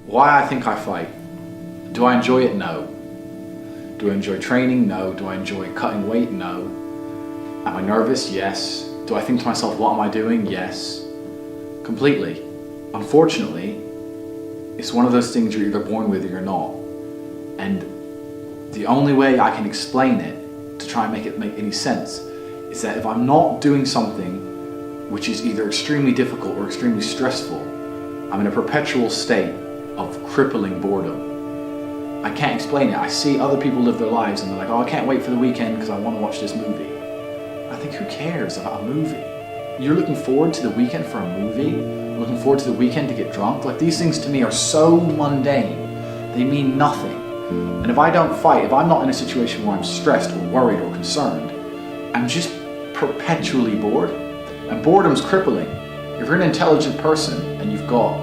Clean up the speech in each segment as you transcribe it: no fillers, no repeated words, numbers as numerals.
Why I think I fight. Do I enjoy it? No. Do I enjoy training? No. Do I enjoy cutting weight? No. Am I nervous? Yes. Do I think to myself, what am I doing? Yes. Completely. Unfortunately, it's one of those things you're either born with or you're not. And the only way I can explain it, to try and make it make any sense, is that if I'm not doing something which is either extremely difficult or extremely stressful, I'm in a perpetual state of crippling boredom. I can't explain it. I see other people live their lives and they're like, oh, I can't wait for the weekend because I want to watch this movie. I think, who cares about a movie? You're looking forward to the weekend for a movie? Looking forward to the weekend to get drunk? Like, these things to me are so mundane. They mean nothing. And if I don't fight, if I'm not in a situation where I'm stressed or worried or concerned, I'm just perpetually bored. And boredom's crippling. If you're an intelligent person and you've got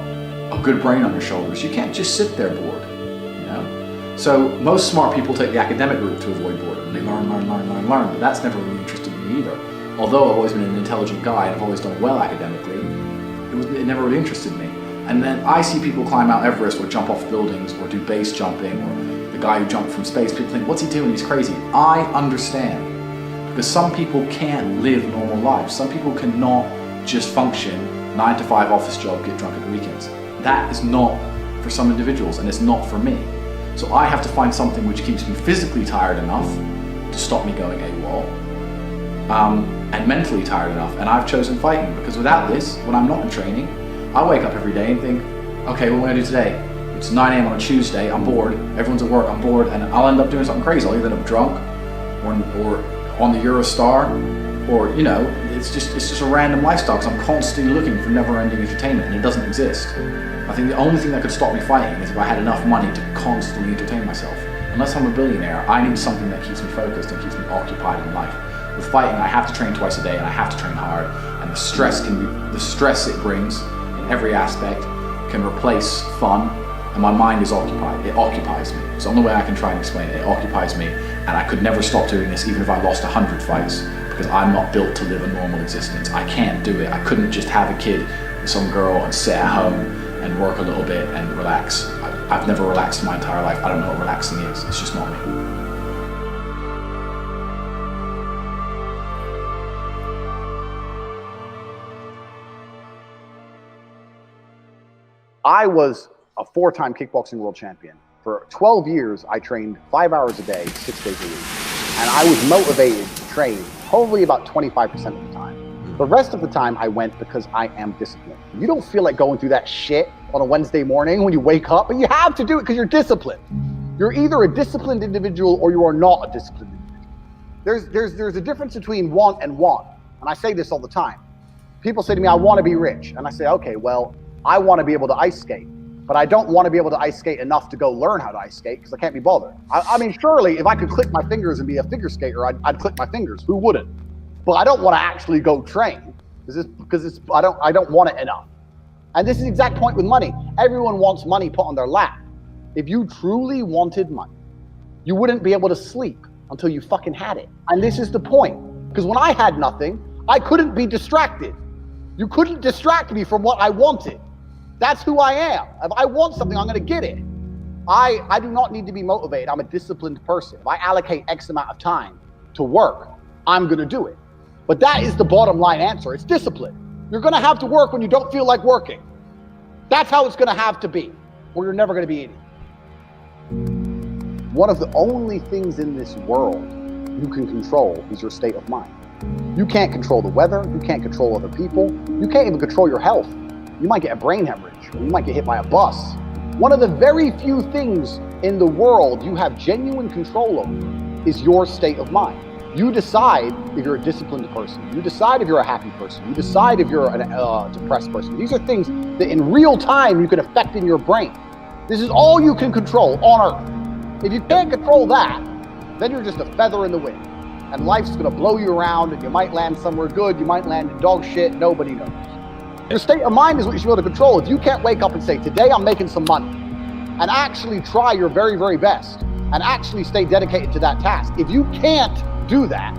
a good brain on your shoulders, you can't just sit there bored, you know? So most smart people take the academic route to avoid boredom. They learn, but that's never really interested me either. Although I've always been an intelligent guy and I've always done well academically, it never really interested me. And then I see people climb Mount Everest or jump off buildings or do base jumping, or the guy who jumped from space. People think, what's he doing? He's crazy. I understand. Because some people can't live normal lives. Some people cannot just function 9 to 5 office job, get drunk at the weekends. That is not for some individuals, and it's not for me. So I have to find something which keeps me physically tired enough to stop me going AWOL, and mentally tired enough. And I've chosen fighting, because without this, when I'm not in training, I wake up every day and think, okay, what am I gonna do today? It's 9 a.m. on a Tuesday, I'm bored, everyone's at work, I'm bored, and I'll end up doing something crazy. I'll either end up drunk or on the Eurostar, or, you know, it's just a random lifestyle, because I'm constantly looking for never-ending entertainment, and it doesn't exist. I think the only thing that could stop me fighting is if I had enough money to constantly entertain myself. Unless I'm a billionaire, I need something that keeps me focused and keeps me occupied in life. With fighting, I have to train twice a day, and I have to train hard, and the stress it brings in every aspect can replace fun, and my mind is occupied. It occupies me. It's the only way I can try and explain it. It occupies me, and I could never stop doing this even if I lost 100 fights, because I'm not built to live a normal existence. I can't do it. I couldn't just have a kid with some girl and sit at home and work a little bit and relax. I've never relaxed in my entire life. I don't know what relaxing is. It's just not me. I was a 4-time kickboxing world champion. For 12 years, I trained 5 hours a day, 6 days a week. And I was motivated to train probably about 25% of the time. The rest of the time I went because I am disciplined. You don't feel like going through that shit on a Wednesday morning when you wake up, but you have to do it because you're disciplined. You're either a disciplined individual or you are not a disciplined individual. There's a difference between want and want. And I say this all the time. People say to me, I want to be rich. And I say, okay, well, I want to be able to ice skate, but I don't want to be able to ice skate enough to go learn how to ice skate because I can't be bothered. I mean, surely if I could click my fingers and be a figure skater, I'd click my fingers. Who wouldn't? But I don't want to actually go train because I don't want it enough. And this is the exact point with money. Everyone wants money put on their lap. If you truly wanted money, you wouldn't be able to sleep until you fucking had it. And this is the point. Because when I had nothing, I couldn't be distracted. You couldn't distract me from what I wanted. That's who I am. If I want something, I'm going to get it. I do not need to be motivated. I'm a disciplined person. If I allocate X amount of time to work, I'm going to do it. But that is the bottom line answer. It's discipline. You're going to have to work when you don't feel like working. That's how it's going to have to be, or you're never going to be eating. One of the only things in this world you can control is your state of mind. You can't control the weather. You can't control other people. You can't even control your health. You might get a brain hemorrhage, or you might get hit by a bus. One of the very few things in the world you have genuine control over is your state of mind. You decide if you're a disciplined person. You decide if you're a happy person. You decide if you're a depressed person. These are things that in real time you can affect in your brain. This is all you can control on Earth. If you can't control that, then you're just a feather in the wind. And life's gonna blow you around, and you might land somewhere good, you might land in dog shit, nobody knows. Your state of mind is what you should be able to control. If you can't wake up and say, today I'm making some money, and actually try your very, very best, and actually stay dedicated to that task. If you can't do that,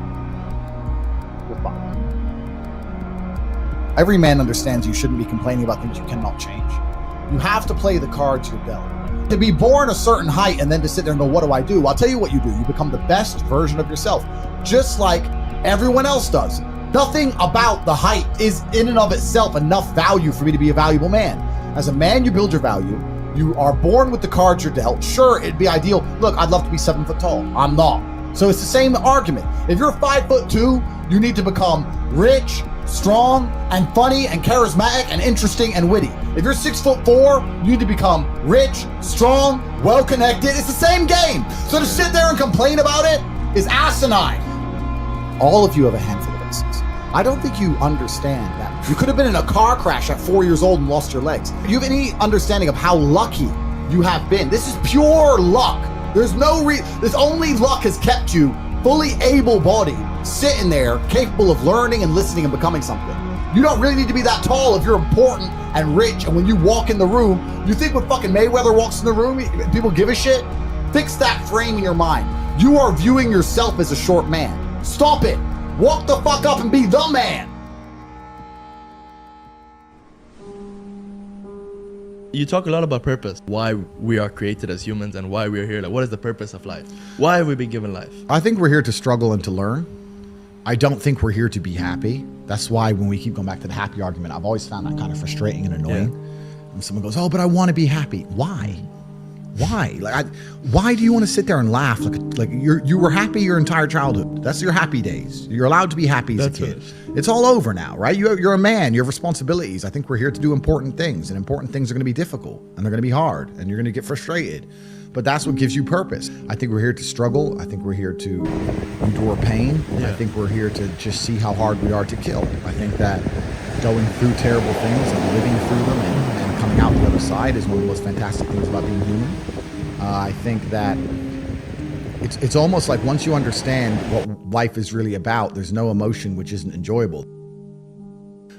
you're fucked. Every man understands you shouldn't be complaining about things you cannot change. You have to play the cards you're dealt. To be born a certain height and then to sit there and go, what do I do? I'll tell you what you do. You become the best version of yourself, just like everyone else does. Nothing about the height is in and of itself enough value for me to be a valuable man. As a man, you build your value. You are born with the cards you're dealt. Sure, it'd be ideal. Look, I'd love to be 7 foot tall. I'm not. So it's the same argument. If you're 5'2", you need to become rich, strong, and funny, and charismatic, and interesting, and witty. If you're 6'4", you need to become rich, strong, well-connected. It's the same game. So to sit there and complain about it is asinine. All of you have a handful of aces. I don't think you understand that. You could have been in a car crash at 4 years old and lost your legs. Do you have any understanding of how lucky you have been? This is pure luck. There's only luck has kept you fully able-bodied, sitting there, capable of learning and listening and becoming something. You don't really need to be that tall if you're important and rich, and when you walk in the room, you think when fucking Mayweather walks in the room, people give a shit? Fix that frame in your mind. You are viewing yourself as a short man. Stop it. Walk the fuck up and be the man. You talk a lot about purpose, why we are created as humans and why we're here. Like, what is the purpose of life? Why have we been given life? I think we're here to struggle and to learn. I don't think we're here to be happy. That's why when we keep going back to the happy argument, I've always found that kind of frustrating and annoying. Yeah. When someone goes, oh, but I want to be happy. Why? Why? Why do you want to sit there and laugh? Like you were happy your entire childhood. That's your happy days. You're allowed to be happy as a kid. Finished. It's all over now, right? You're a man. You have responsibilities. I think we're here to do important things, and important things are going to be difficult, and they're going to be hard, and you're going to get frustrated. But that's what gives you purpose. I think we're here to struggle. I think we're here to endure pain. Yeah. I think we're here to just see how hard we are to kill. I think that going through terrible things and living through them and coming out the other side is one of the most fantastic things about being human. I think that it's almost like once you understand what life is really about, there's no emotion which isn't enjoyable.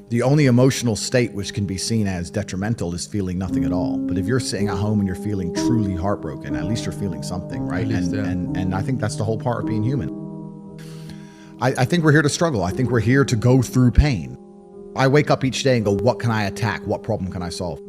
The only emotional state which can be seen as detrimental is feeling nothing at all. But if you're sitting at home and you're feeling truly heartbroken, at least you're feeling something, right? And I think that's the whole part of being human. I think we're here to struggle. I think we're here to go through pain. I wake up each day and go, what can I attack? What problem can I solve?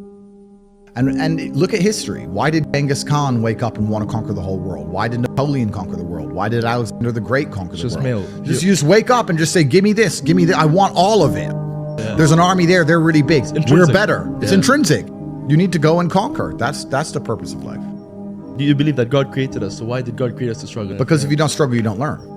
And look at history. Why did Genghis Khan wake up and want to conquer the whole world? Why did Napoleon conquer the world? Why did Alexander the Great conquer the world? You just wake up and just say, give me this, give me that. I want all of it. Yeah. There's an army there. They're really big. We're better. It's intrinsic. You need to go and conquer. That's the purpose of life. Do you believe that God created us? So why did God create us to struggle? Because if you don't struggle, you don't learn.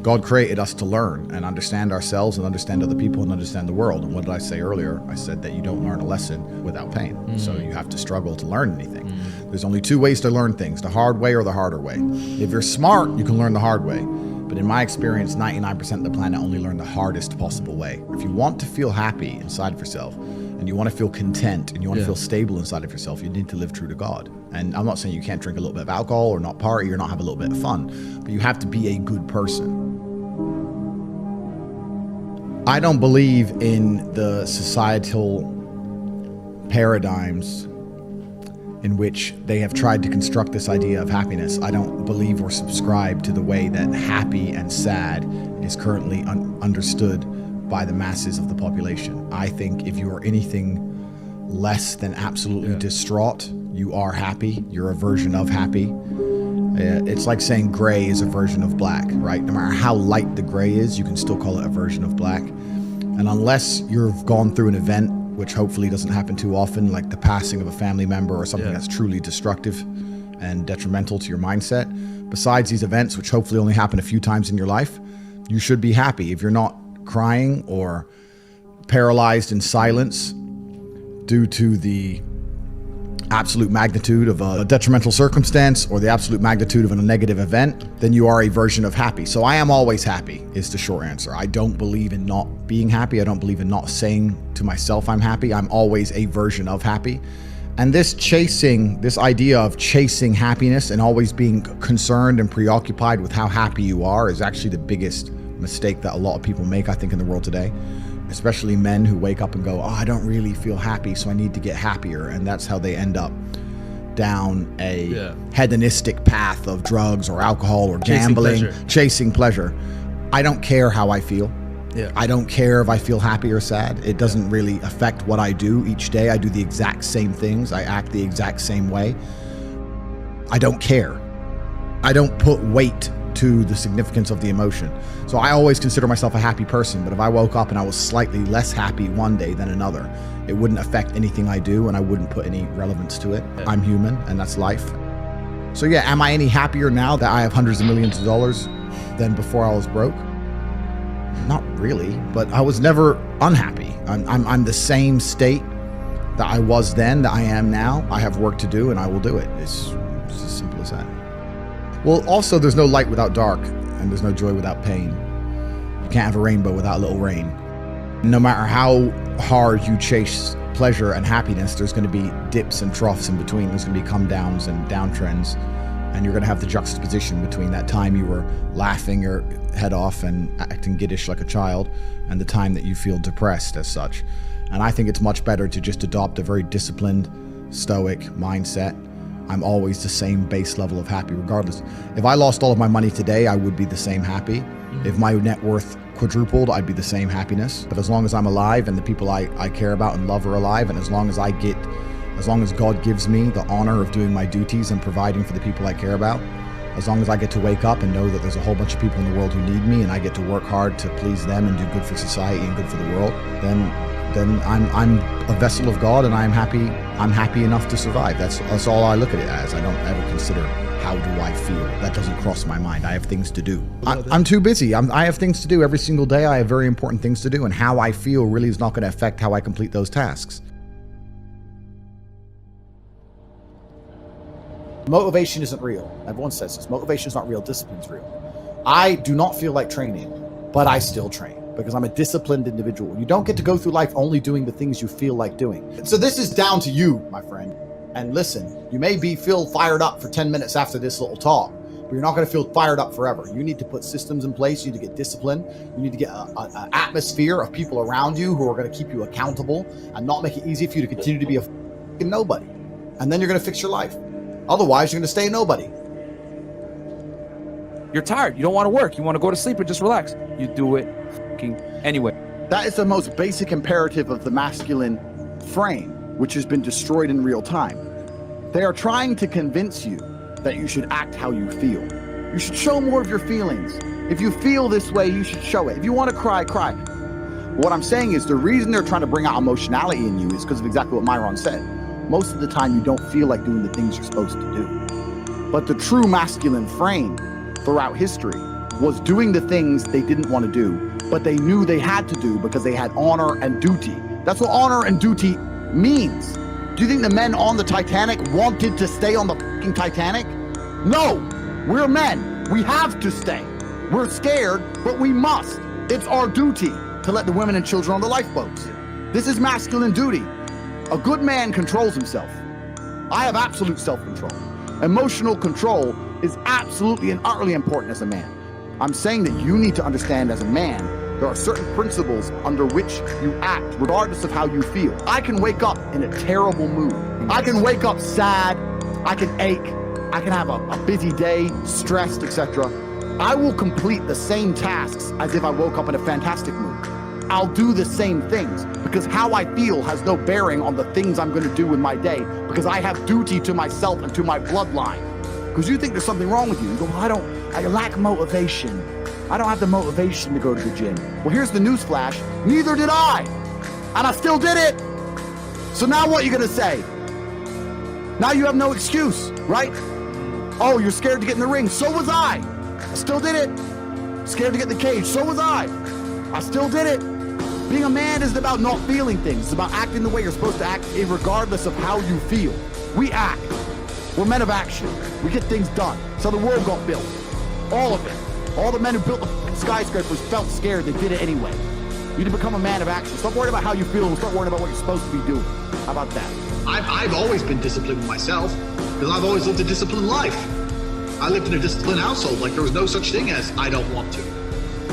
God created us to learn and understand ourselves and understand other people and understand the world. And what did I say earlier? I said that you don't learn a lesson without pain. So you have to struggle to learn anything. There's only two ways to learn things, the hard way or the harder way. If you're smart, you can learn the hard way. But in my experience, 99% of the planet only learn the hardest possible way. If you want to feel happy inside of yourself, and you want to feel content, and you want to feel stable inside of yourself, you need to live true to God. And I'm not saying you can't drink a little bit of alcohol or not party or not have a little bit of fun, but you have to be a good person. I don't believe in the societal paradigms in which they have tried to construct this idea of happiness. I don't believe or subscribe to the way that happy and sad is currently understood by the masses of the population. I think if you are anything less than absolutely distraught, you are happy. You're a version of happy. It's like saying gray is a version of black, right? No matter how light the gray is, you can still call it a version of black. And unless you've gone through an event, which hopefully doesn't happen too often, like the passing of a family member or something that's truly destructive and detrimental to your mindset, besides these events, which hopefully only happen a few times in your life, you should be happy. If you're not crying or paralyzed in silence due to the absolute magnitude of a detrimental circumstance or the absolute magnitude of a negative event, then you are a version of happy. So I am always happy is the short answer. I don't believe in not being happy. I don't believe in not saying to myself I'm happy. I'm always a version of happy. And this idea of chasing happiness and always being concerned and preoccupied with how happy you are is actually the biggest mistake that a lot of people make, I think, in the world today. Especially men who wake up and go, oh, I don't really feel happy, so I need to get happier. And that's how they end up down a hedonistic path of drugs or alcohol or gambling, chasing pleasure. I don't care how I feel. Yeah. I don't care if I feel happy or sad. It doesn't really affect what I do each day. I do the exact same things. I act the exact same way. I don't care. I don't put weight to the significance of the emotion. So I always consider myself a happy person, but if I woke up and I was slightly less happy one day than another, it wouldn't affect anything I do and I wouldn't put any relevance to it. Yeah. I'm human and that's life. So yeah, am I any happier now that I have hundreds of millions of dollars than before I was broke? Not really, but I was never unhappy. I'm the same state that I was then that I am now. I have work to do and I will do it. It's as simple as that. Well, also there's no light without dark and there's no joy without pain. You can't have a rainbow without a little rain. No matter how hard you chase pleasure and happiness, there's going to be dips and troughs in between. There's going to be come downs and downtrends. And you're going to have the juxtaposition between that time you were laughing your head off and acting giddish like a child and the time that you feel depressed as such. And I think it's much better to just adopt a very disciplined, stoic mindset. I'm always the same base level of happy regardless. If I lost all of my money today, I would be the same happy. If my net worth quadrupled, I'd be the same happiness. But as long as I'm alive and the people I care about and love are alive, and as long as God gives me the honor of doing my duties and providing for the people I care about, as long as I get to wake up and know that there's a whole bunch of people in the world who need me and I get to work hard to please them and do good for society and good for the world, then I'm a vessel of God and I'm happy enough to survive. That's all I look at it as. I don't ever consider how do I feel. That doesn't cross my mind. I have things to do. I'm too busy. I have things to do every single day. I have very important things to do, and how I feel really is not going to affect how I complete those tasks. Motivation isn't real. Everyone says this. Motivation is not real. Discipline's real. I do not feel like training, but I still train because I'm a disciplined individual. You don't get to go through life only doing the things you feel like doing. So this is down to you, my friend. And listen, you may feel fired up for 10 minutes after this little talk, but you're not going to feel fired up forever. You need to put systems in place. You need to get discipline. You need to get an atmosphere of people around you who are going to keep you accountable and not make it easy for you to continue to be a fucking nobody. And then you're going to fix your life. Otherwise, you're going to stay a nobody. You're tired. You don't want to work. You want to go to sleep and just relax. You do it anyway. That is the most basic imperative of the masculine frame, which has been destroyed in real time. They are trying to convince you that you should act how you feel. You should show more of your feelings. If you feel this way, you should show it. If you want to cry, cry. What I'm saying is the reason they're trying to bring out emotionality in you is because of exactly what Myron said. Most of the time, you don't feel like doing the things you're supposed to do. But the true masculine frame throughout history was doing the things they didn't want to do, but they knew they had to do because they had honor and duty. That's what honor and duty means. Do you think the men on the Titanic wanted to stay on the fucking Titanic? No, we're men. We have to stay. We're scared, but we must. It's our duty to let the women and children on the lifeboats. This is masculine duty. A good man controls himself. I have absolute self-control. Emotional control is absolutely and utterly important as a man. I'm saying that you need to understand as a man, there are certain principles under which you act, regardless of how you feel. I can wake up in a terrible mood. I can wake up sad. I can ache. I can have a busy day, stressed, etc. I will complete the same tasks as if I woke up in a fantastic mood. I'll do the same things because how I feel has no bearing on the things I'm going to do with my day because I have duty to myself and to my bloodline. Because you think there's something wrong with you. You go, well, I lack motivation. I don't have the motivation to go to the gym. Well, here's the news flash. Neither did I. And I still did it. So now what are you going to say? Now you have no excuse, right? Oh, you're scared to get in the ring. So was I. I still did it. Scared to get in the cage. So was I. I still did it. Being a man isn't about not feeling things. It's about acting the way you're supposed to act regardless of how you feel. We act. We're men of action. We get things done. So the world got built. All of it. All the men who built the skyscrapers felt scared. They did it anyway. You need to become a man of action. Stop worrying about how you feel and start worrying about what you're supposed to be doing. How about that? I've always been disciplined myself because I've always lived a disciplined life. I lived in a disciplined household. Like there was no such thing as I don't want to.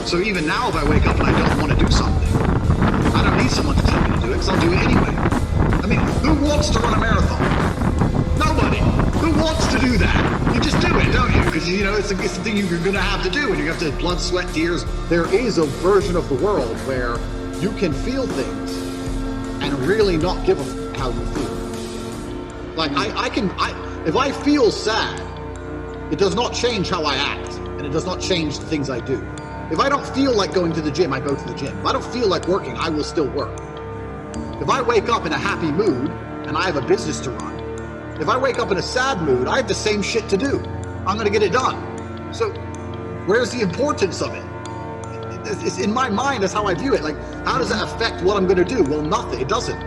So even now, if I wake up and I don't want to do something, I don't need someone to tell me to do it because I'll do it anyway. I mean, who wants to run a marathon? Nobody. Who wants to do do that. You just do it, don't you? Because, you know, it's the thing you're going to have to do, and you have to blood, sweat, tears. There is a version of the world where you can feel things and really not give a f how you feel. Like, if I feel sad, it does not change how I act, and it does not change the things I do. If I don't feel like going to the gym, I go to the gym. If I don't feel like working, I will still work. If I wake up in a happy mood and I have a business to run, if I wake up in a sad mood, I have the same shit to do. I'm going to get it done. So where's the importance of it? It's in my mind, that's how I view it. Like, how does that affect what I'm going to do? Well, nothing. It doesn't.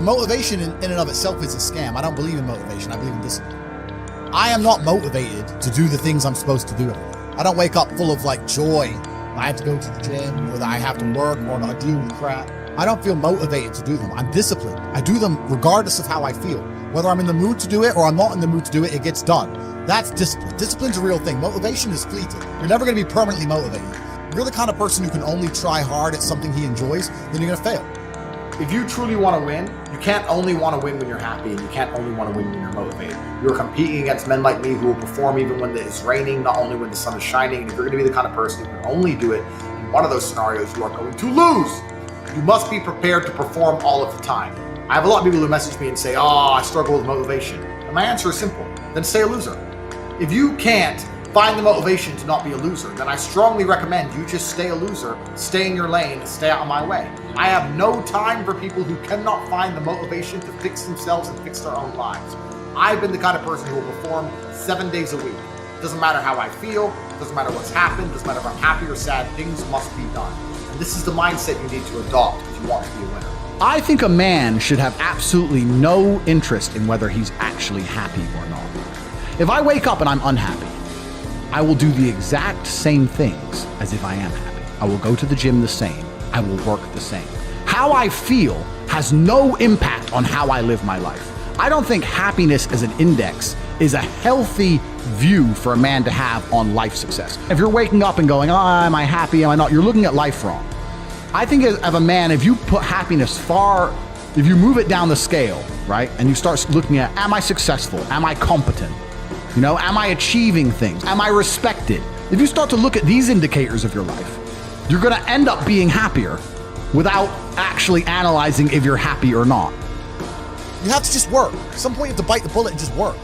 Motivation in and of itself is a scam. I don't believe in motivation. I believe in discipline. I am not motivated to do the things I'm supposed to do. I don't wake up full of like joy. I have to go to the gym, or that I have to work, or I deal with crap. I don't feel motivated to do them. I'm disciplined. I do them regardless of how I feel. Whether I'm in the mood to do it or I'm not in the mood to do it, it gets done. That's discipline. Discipline's a real thing. Motivation is fleeting. You're never going to be permanently motivated. If you're the kind of person who can only try hard at something he enjoys, then you're going to fail. If you truly want to win, you can't only want to win when you're happy, and you can't only want to win when you're motivated. You're competing against men like me who will perform even when it's raining, not only when the sun is shining. And if you're going to be the kind of person who can only do it in one of those scenarios, you are going to lose. You must be prepared to perform all of the time. I have a lot of people who message me and say, oh, I struggle with motivation. And my answer is simple. Then stay a loser. If you can't find the motivation to not be a loser, then I strongly recommend you just stay a loser, stay in your lane, and stay out of my way. I have no time for people who cannot find the motivation to fix themselves and fix their own lives. I've been the kind of person who will perform 7 days a week. It doesn't matter how I feel, it doesn't matter what's happened, it doesn't matter if I'm happy or sad, things must be done. And this is the mindset you need to adopt if you want to be a winner. I think a man should have absolutely no interest in whether he's actually happy or not. If I wake up and I'm unhappy, I will do the exact same things as if I am happy. I will go to the gym the same. I will work the same. How I feel has no impact on how I live my life. I don't think happiness as an index is a healthy view for a man to have on life success. If you're waking up and going, oh, am I happy, am I not? You're looking at life wrong. I think as a man, if you put happiness if you move it down the scale, right? And you start looking at, am I successful? Am I competent? You know, am I achieving things? Am I respected? If you start to look at these indicators of your life, you're going to end up being happier without actually analyzing if you're happy or not. You have to just work. At some point you have to bite the bullet and just work.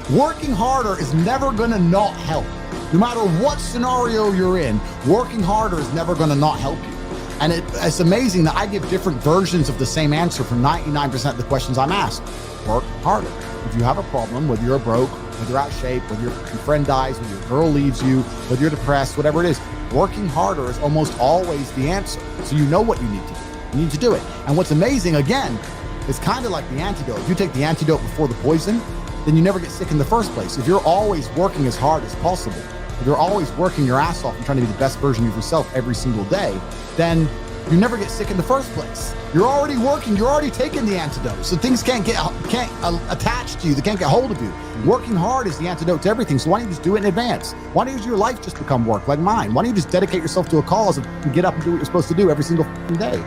Working harder is never going to not help. No matter what scenario you're in, working harder is never going to not help you. And it's amazing that I give different versions of the same answer for 99% of the questions I'm asked. Work harder. If you have a problem, whether you're broke, whether you're out of shape, whether your friend dies, whether your girl leaves you, whether you're depressed, whatever it is, working harder is almost always the answer. So you know what you need to do. You need to do it. And what's amazing, again, it's kind of like the antidote. If you take the antidote before the poison, then you never get sick in the first place. If you're always working as hard as possible, if you're always working your ass off and trying to be the best version of yourself every single day, then you never get sick in the first place. You're already working, you're already taking the antidote. So things can't attach to you, they can't get hold of you. Working hard is the antidote to everything. So why don't you just do it in advance? Why don't your life just become work like mine? Why don't you just dedicate yourself to a cause and get up and do what you're supposed to do every single day?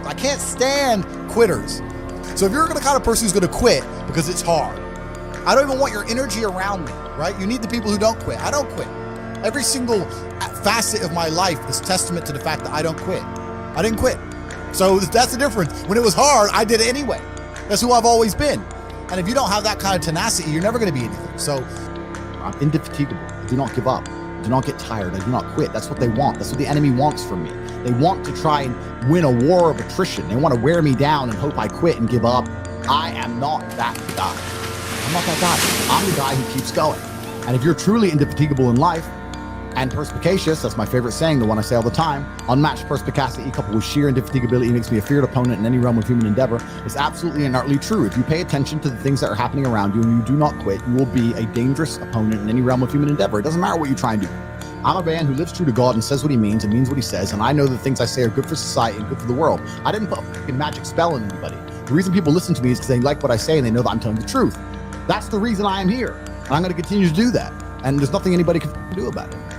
I can't stand quitters. So if you're the kind of person who's gonna quit because it's hard, I don't even want your energy around me, right? You need the people who don't quit. I don't quit. Every single facet of my life is testament to the fact that I don't quit. I didn't quit. So that's the difference. When it was hard, I did it anyway. That's who I've always been. And if you don't have that kind of tenacity, you're never going to be anything. So I'm indefatigable. I do not give up. I do not get tired. I do not quit. That's what they want. That's what the enemy wants from me. They want to try and win a war of attrition. They want to wear me down and hope I quit and give up. I am not that guy. I'm not that guy. I'm the guy who keeps going. And if you're truly indefatigable in life, and perspicacious, that's my favorite saying, the one I say all the time, unmatched perspicacity coupled with sheer indefatigability makes me a feared opponent in any realm of human endeavor. It's absolutely and utterly true. If you pay attention to the things that are happening around you and you do not quit, you will be a dangerous opponent in any realm of human endeavor. It doesn't matter what you try and do. I'm a man who lives true to God and says what he means and means what he says, and I know the things I say are good for society and good for the world. I didn't put a fucking magic spell on anybody. The reason people listen to me is because they like what I say and they know that I'm telling the truth. That's the reason I am here, and I'm going to continue to do that, and there's nothing anybody can do about it.